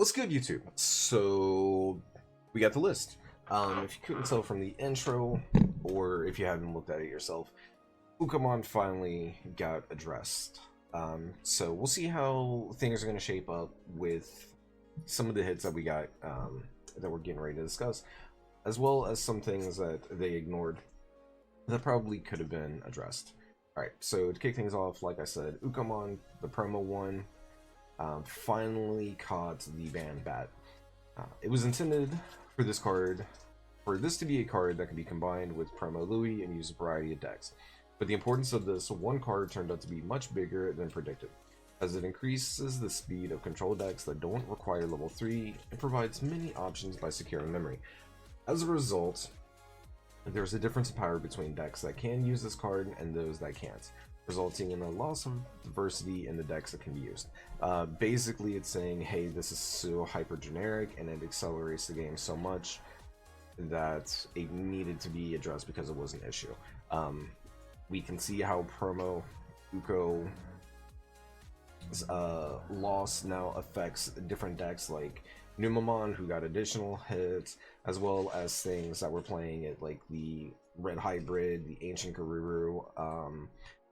What's good, YouTube? So we got the list. If you couldn't tell from the intro, or if you haven't looked at it yourself, Ukamon finally got addressed. So we'll see how things are going to shape up with some of the hits that we got that we're getting ready to discuss, as well as some things that they ignored that probably could have been addressed. Alright, so to kick things off, like I said, Ukamon, the promo one, finally caught the banned bat. It was intended for this to be a card that can be combined with Promo Louis and use a variety of decks. But the importance of this one card turned out to be much bigger than predicted, as it increases the speed of control decks that don't require level 3 and provides many options by securing memory. As a result, there's a difference in power between decks that can use this card and those that can't, resulting in a loss of diversity in the decks that can be used. Basically, it's saying, hey, this is so hyper generic and it accelerates the game so much that it needed to be addressed because it was an issue. We can see how promo Uko's loss now affects different decks like Numamon, who got additional hits, as well as things that were playing it like the Red Hybrid, the Ancient Garuru.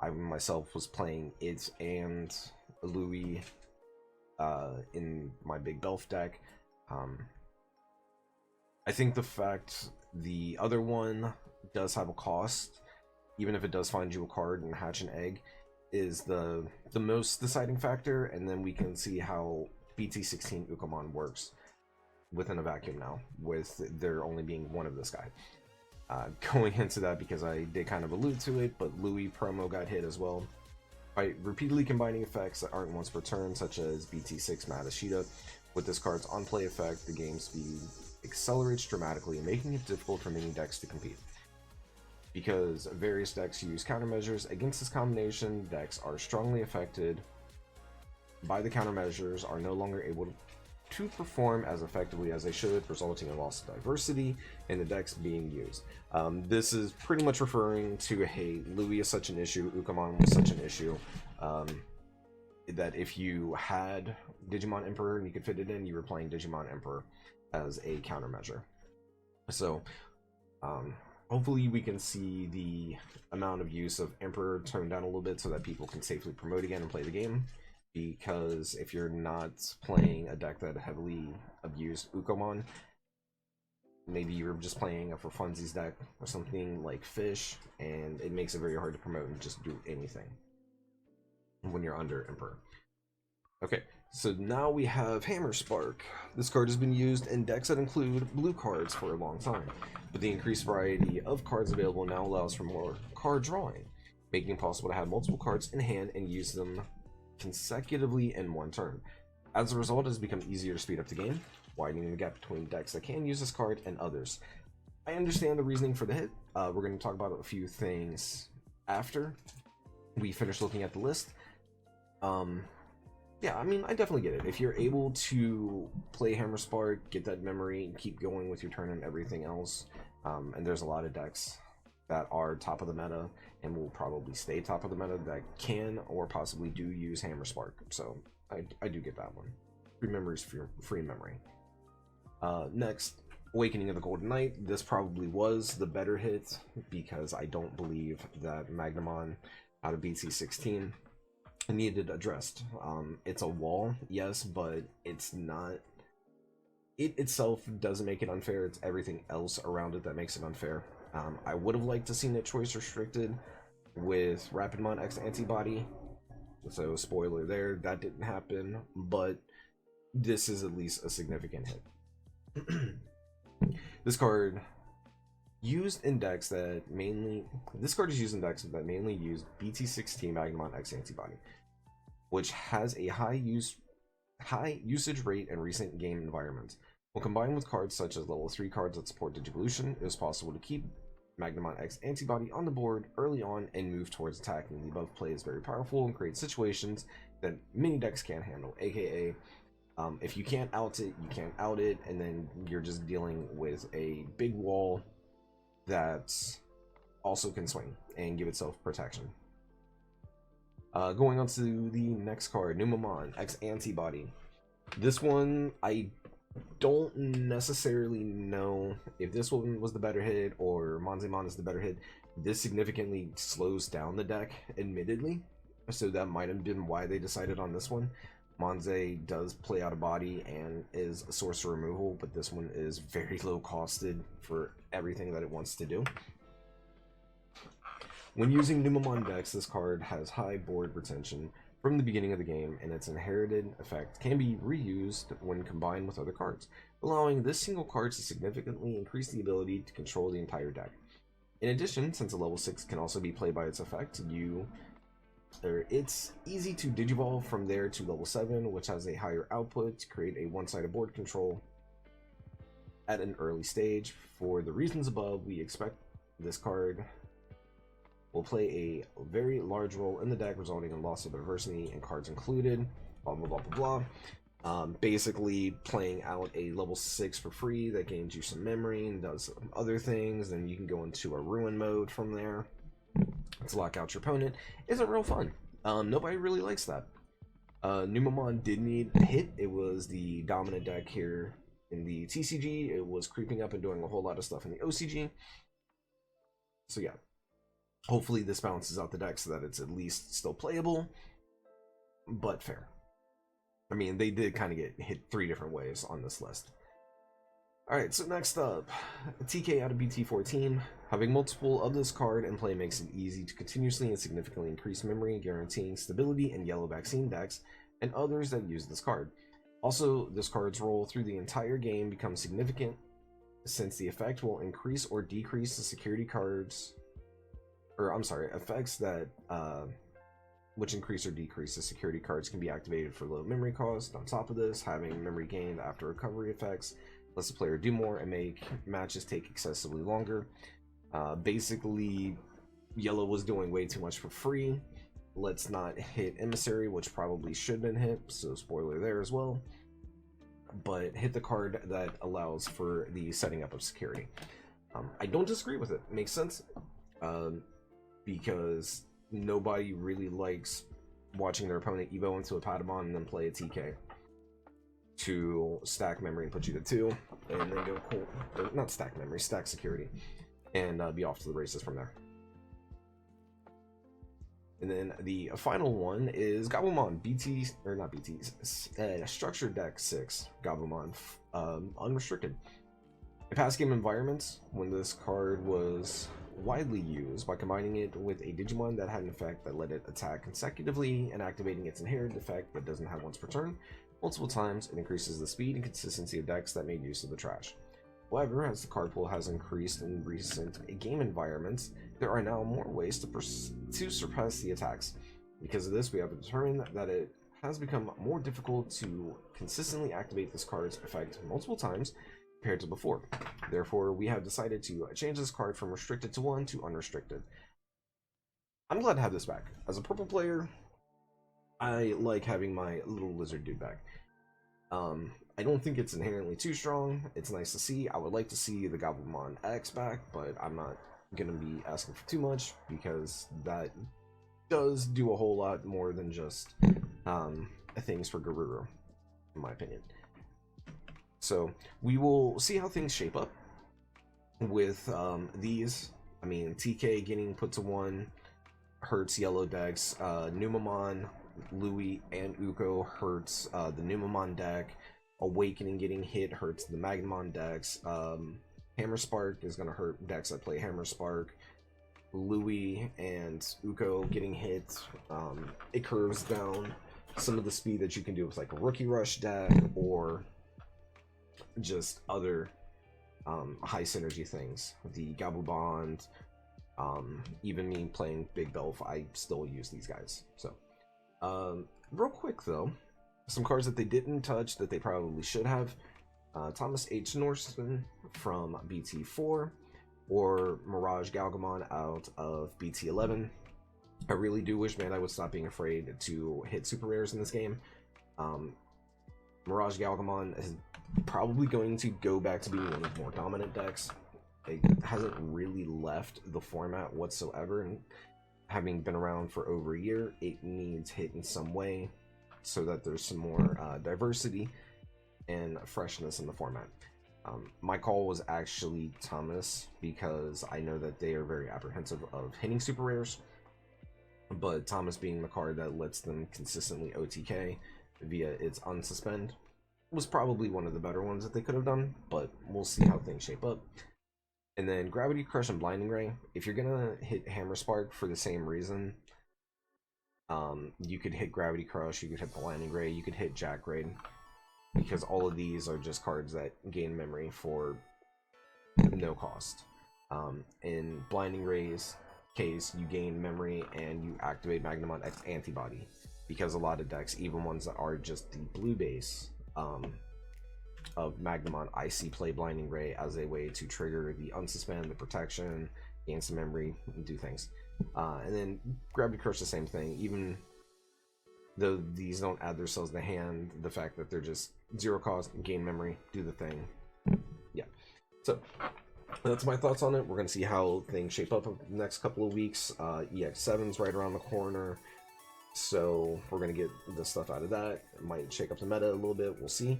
I myself was playing it and Louis in my Big Belf deck. I think the fact the other one does have a cost, even if it does find you a card and hatch an egg, is the most deciding factor, and then we can see how BT16 Ukamon works within a vacuum now, with there only being one of this guy. Going into that, because I did kind of allude to it, but Louis promo got hit as well by repeatedly combining effects that aren't once per turn, such as BT6 Madashida. With this card's on-play effect, the game speed accelerates dramatically, making it difficult for many decks to compete. Because various decks use countermeasures against this combination, decks are strongly affected by the countermeasures are no longer able to perform as effectively as they should, resulting in loss of diversity in the decks being used. This is pretty much referring to, hey, Louis is such an issue, Ukamon was such an issue, that if you had Digimon Emperor and you could fit it in, you were playing Digimon Emperor as a countermeasure. So, hopefully we can see the amount of use of Emperor toned down a little bit so that people can safely promote again and play the game. Because if you're not playing a deck that heavily abused Ukamon, maybe you're just playing a for funsies deck or something like Fish, and it makes it very hard to promote and just do anything when you're under Emperor. Okay, so now we have Hammer Spark. This card has been used in decks that include blue cards for a long time, but the increased variety of cards available now allows for more card drawing, making it possible to have multiple cards in hand and use them consecutively in one turn. As a result, it has become easier to speed up the game, widening the gap between decks that can use this card and others. I understand the reasoning for the hit. We're going to talk about a few things after we finish looking at the list. Yeah, I mean, I definitely get it. If you're able to play Hammer Spark, get that memory, and keep going with your turn and everything else, and there's a lot of decks that are top of the meta and will probably stay top of the meta that can or possibly do use Hammer Spark. So I do get that one. Free memory is free memory. Next, Awakening of the Golden Knight. This probably was the better hit because I don't believe that Magnamon out of BT16 needed addressed. It's a wall, yes, but it's not. It itself doesn't make it unfair. It's everything else around it that makes it unfair. I would have liked to see it choice restricted with Rapidmon X Antibody, so spoiler there, that didn't happen, but this is at least a significant hit. This card used in decks that mainly use BT16 Magnamon X Antibody, which has a high usage rate in recent game environments. When combined with cards such as level 3 cards that support Digivolution, it is possible to keep Magnamon X Antibody on the board early on and move towards attacking. The above play is very powerful and creates situations that many decks can't handle, aka if you can't out it, you can't out it, and then you're just dealing with a big wall that also can swing and give itself protection. Going on to the next card, Numamon X Antibody. This one, I don't necessarily know if this one was the better hit or Monzemon is the better hit. This significantly slows down the deck, admittedly, so that might have been why they decided on this one. Monze does play out of body and is a source of removal, but this one is very low costed for everything that it wants to do. When using Numemon decks, this card has high board retention from the beginning of the game, and its inherited effect can be reused when combined with other cards, allowing this single card to significantly increase the ability to control the entire deck. In addition, since a level 6 can also be played by its effect, it's easy to digivolve from there to level 7, which has a higher output to create a one-sided board control at an early stage. For the reasons above, we expect this card will play a very large role in the deck, resulting in loss of adversity and cards included, blah blah blah blah blah. Basically playing out a level 6 for free that gains you some memory and does some other things, then you can go into a ruin mode from there to lock out your opponent. Isn't real fun. Nobody really likes that. Numemon did need a hit. It was the dominant deck here in the TCG. It was creeping up and doing a whole lot of stuff in the OCG. So yeah, hopefully this balances out the deck so that it's at least still playable, but fair. I mean, they did kind of get hit 3 different ways on this list. Alright, so next up, TK out of BT14. Having multiple of this card in play makes it easy to continuously and significantly increase memory, guaranteeing stability in yellow vaccine decks and others that use this card. Also, this card's role through the entire game becomes significant, since the effect will increase or decrease the security cards, effects that which increase or decrease the security cards can be activated for low memory cost. On top of this, having memory gained after recovery effects lets the player do more and make matches take excessively longer. Basically, yellow was doing way too much for free. Let's not hit Emissary, which probably should have been hit, so spoiler there as well. But hit the card that allows for the setting up of security. I don't disagree with it. Makes sense. Because nobody really likes watching their opponent evo into a Patamon and then play a TK to stack memory and put you to 2, and then go cool. Not stack memory, stack security, and be off to the races from there. And then the final one is Gabumon BT, or not BT, Structured Deck 6 Gabumon, unrestricted. In past game environments, when this card was widely used by combining it with a Digimon that had an effect that let it attack consecutively and activating its inherited effect that doesn't have once per turn multiple times, it increases the speed and consistency of decks that made use of the trash. However, as the card pool has increased in recent game environments, there are now more ways to surpass the attacks. Because of this, we have determined that it has become more difficult to consistently activate this card's effect multiple times compared to before. Therefore, we have decided to change this card from restricted to 1 to unrestricted. I'm glad to have this back. As a purple player, I like having my little lizard dude back. I don't think it's inherently too strong. It's nice to see. I would like to see the Gabumon X back, but I'm not gonna be asking for too much because that does do a whole lot more than just things for Garuru, in my opinion. So we will see how things shape up with these. I mean, TK getting put to 1 hurts yellow decks. Numemon, Louis, and Uko hurts the Numemon deck. Awakening getting hit hurts the Magnemon decks. Hammer Spark is going to hurt decks that play Hammer Spark. Louis and Uko getting hit, it curves down some of the speed that you can do with like a Rookie Rush deck or just other high synergy things. The Gabu Bond, even me playing Big Belf, I still use these guys. So real quick though, some cards that they didn't touch that they probably should have. Thomas H. Norseman from BT4 or Mirage Galgamon out of BT11. I really do wish Bandai would stop being afraid to hit super rares in this game. Mirage Galgamon is probably going to go back to being one of the more dominant decks. It hasn't really left the format whatsoever, and having been around for over a year, it needs hit in some way. so that there's some more diversity and freshness in the format. My call was actually Thomas because I know that they are very apprehensive of hitting super rares, but Thomas being the card that lets them consistently OTK via its unsuspend was probably one of the better ones that they could have done, but we'll see how things shape up. And then Gravity Crush and Blinding Ray, if you're gonna hit Hammer Spark for the same reason, you could hit Gravity Crush, you could hit Blinding Ray, you could hit Jack Raid, because all of these are just cards that gain memory for no cost. In Blinding Ray's case, you gain memory and you activate Magnamon X Antibody, because a lot of decks, even ones that are just the blue base of Magnamon, I see play Blinding Ray as a way to trigger the unsuspend, the protection, gain some memory, and do things. And then Gravity Crush, the same thing. Even though these don't add themselves to the hand, the fact that they're just 0 cost, gain memory, do the thing. Yeah. So that's my thoughts on it. We're gonna see how things shape up in the next couple of weeks. EX7's right around the corner, so we're gonna get the stuff out of that. It might shake up the meta a little bit. We'll see.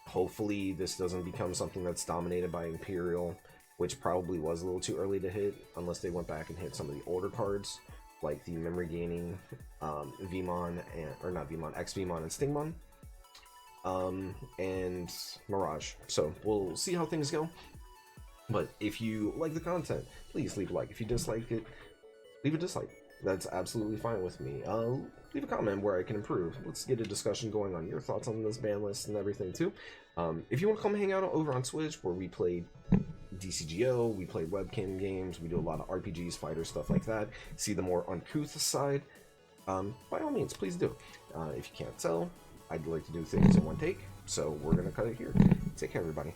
Hopefully this doesn't become something that's dominated by Imperial, which probably was a little too early to hit, unless they went back and hit some of the older cards, like the memory gaining Vmon, or not Vmon, X Vmon and Stingmon, and Mirage. So we'll see how things go. But if you like the content, please leave a like. If you dislike it, leave a dislike. That's absolutely fine with me. Leave a comment where I can improve. Let's get a discussion going on your thoughts on this ban list and everything too. If you want to come hang out over on Twitch, where we played DCGO, we play webcam games, we do a lot of RPGs, fighter stuff like that, see the more uncouth side, by all means, please do. If you can't tell, I'd like to do things in one take, so we're gonna cut it here. Take care, everybody.